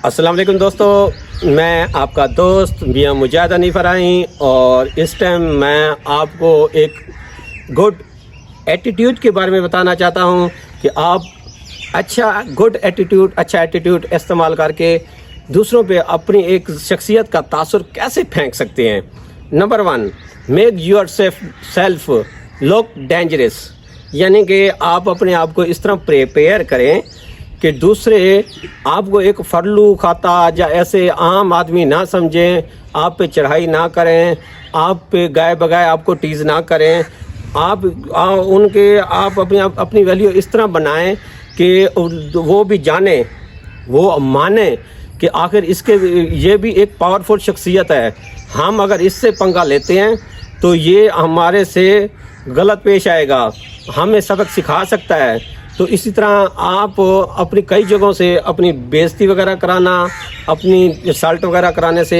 अस्सलाम वालेकुम दोस्तों, मैं आपका दोस्त मियां मुजाहिद हनीफ राही और इस टाइम मैं आपको एक गुड एटीट्यूड के बारे में बताना चाहता हूं कि आप अच्छा एटीट्यूड इस्तेमाल करके दूसरों पे अपनी एक शख्सियत का तासुर कैसे फेंक सकते हैं। Number 1, make yourself look dangerous, यानी कि आप अपने आप को इस तरह प्रिपेयर करें कि दूसरे आपको एक फरलू खाता या ऐसे आम आदमी ना समझें, आप पे चढ़ाई ना करें, आप पे गाय बगाए आपको टीज़ ना करें। आप अपनी वैल्यू इस तरह बनाएं कि वो भी जाने, वो माने कि आखिर ये भी एक पावरफुल शख्सियत है। हम अगर इससे पंगा लेते हैं तो ये हमारे से गलत पेश आएगा, हमें सबक सिखा सकता है। तो इसी तरह आप अपनी कई जगहों से अपनी बेइज्जती वगैरह कराना, अपनी इंसल्ट वगैरह कराने से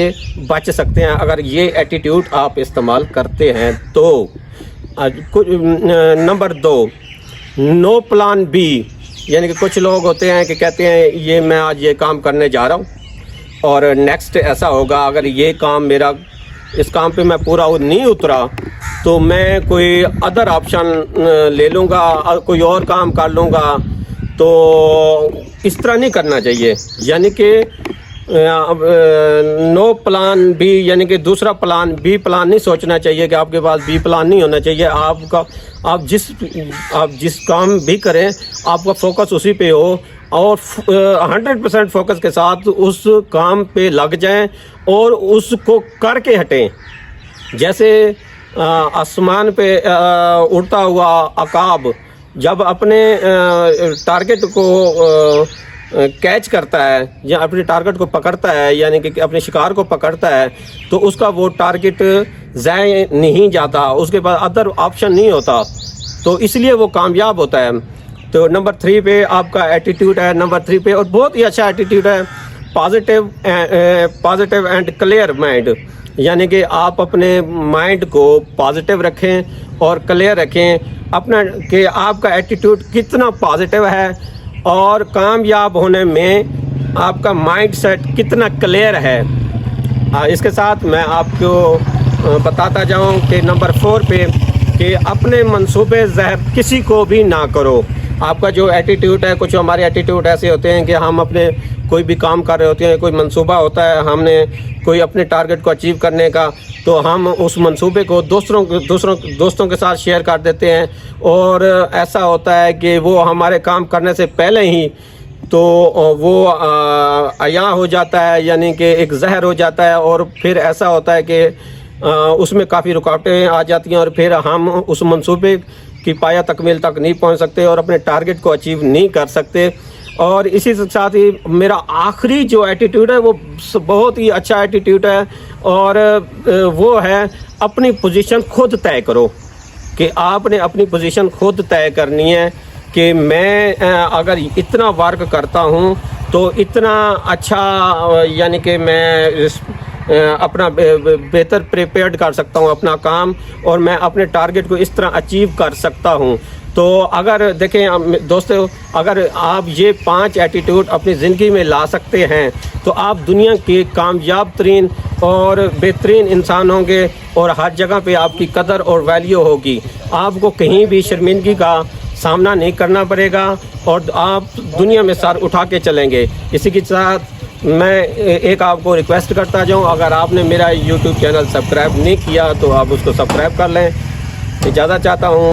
बच सकते हैं अगर ये एटीट्यूड आप इस्तेमाल करते हैं तो। नंबर 2, नो प्लान बी, यानी कि कुछ लोग होते हैं कि कहते हैं ये मैं आज ये काम करने जा रहा हूँ और नेक्स्ट ऐसा होगा, अगर ये काम इस काम पे मैं पूरा नहीं उतरा तो मैं कोई अदर ऑप्शन ले लूँगा, कोई और काम कर लूँगा। तो इस तरह नहीं करना चाहिए, यानी कि नो प्लान बी, यानी कि दूसरा प्लान बी प्लान नहीं सोचना चाहिए कि आपके पास बी प्लान नहीं होना चाहिए। आप जिस काम भी करें आपका फोकस उसी पे हो और 100% फोकस के साथ उस काम पे लग जाएं और उसको करके हटें। जैसे आसमान पे उड़ता हुआ अकाब जब अपने टारगेट को कैच करता है या अपने टारगेट को पकड़ता है, यानी कि अपने शिकार को पकड़ता है, तो उसका वो टारगेट ज़ाय नहीं जाता, उसके पास अदर ऑप्शन नहीं होता, तो इसलिए वो कामयाब होता है। तो नंबर 3 पे आपका एटीट्यूड है, नंबर 3 पे, और बहुत ही अच्छा एटीट्यूड है, पॉजिटिव एंड क्लियर माइंड, यानी कि आप अपने माइंड को पॉजिटिव रखें और क्लियर रखें अपना कि आपका एटीट्यूड कितना पॉजिटिव है और कामयाब होने में आपका माइंड सेट कितना क्लियर है। इसके साथ मैं आपको बताता जाऊं कि नंबर 4 पे कि अपने मंसूबे ज़हर किसी को भी ना करो। आपका जो एटीट्यूड है, कुछ हमारे एटीट्यूड ऐसे होते हैं कि हम अपने कोई भी काम कर रहे होते हैं, कोई मंसूबा होता है हमने कोई अपने टारगेट को अचीव करने का, तो हम उस मंसूबे को दोस्तों के साथ शेयर कर देते हैं और ऐसा होता है कि वो हमारे काम करने से पहले ही तो वो अया हो जाता है, यानी कि एक जहर हो जाता है, और फिर ऐसा होता है कि उसमें काफ़ी रुकावटें आ जाती हैं और फिर हम उस मंसूबे की पाया तकमील तक नहीं पहुंच सकते और अपने टारगेट को अचीव नहीं कर सकते। और इसी के साथ ही मेरा आखिरी जो एटीट्यूड है वो बहुत ही अच्छा एटीट्यूड है और वो है अपनी पोजीशन खुद तय करो, कि आपने अपनी पोजीशन खुद तय करनी है कि मैं अगर इतना वर्क करता हूँ तो इतना अच्छा, यानी कि मैं अपना बेहतर प्रिपेयर्ड कर सकता हूँ अपना काम और मैं अपने टारगेट को इस तरह अचीव कर सकता हूँ। तो अगर देखें दोस्तों, अगर आप ये 5 एटीट्यूड अपनी ज़िंदगी में ला सकते हैं तो आप दुनिया के कामयाब तरीन और बेहतरीन इंसान होंगे और हर जगह पे आपकी कदर और वैल्यू होगी। आपको कहीं भी शर्मिंदगी का सामना नहीं करना पड़ेगा और आप दुनिया में सर उठा के चलेंगे। इसी के साथ मैं एक आपको रिक्वेस्ट करता जाऊं, अगर आपने मेरा यूट्यूब चैनल सब्सक्राइब नहीं किया तो आप उसको सब्सक्राइब कर लें। इजाज़त चाहता हूं।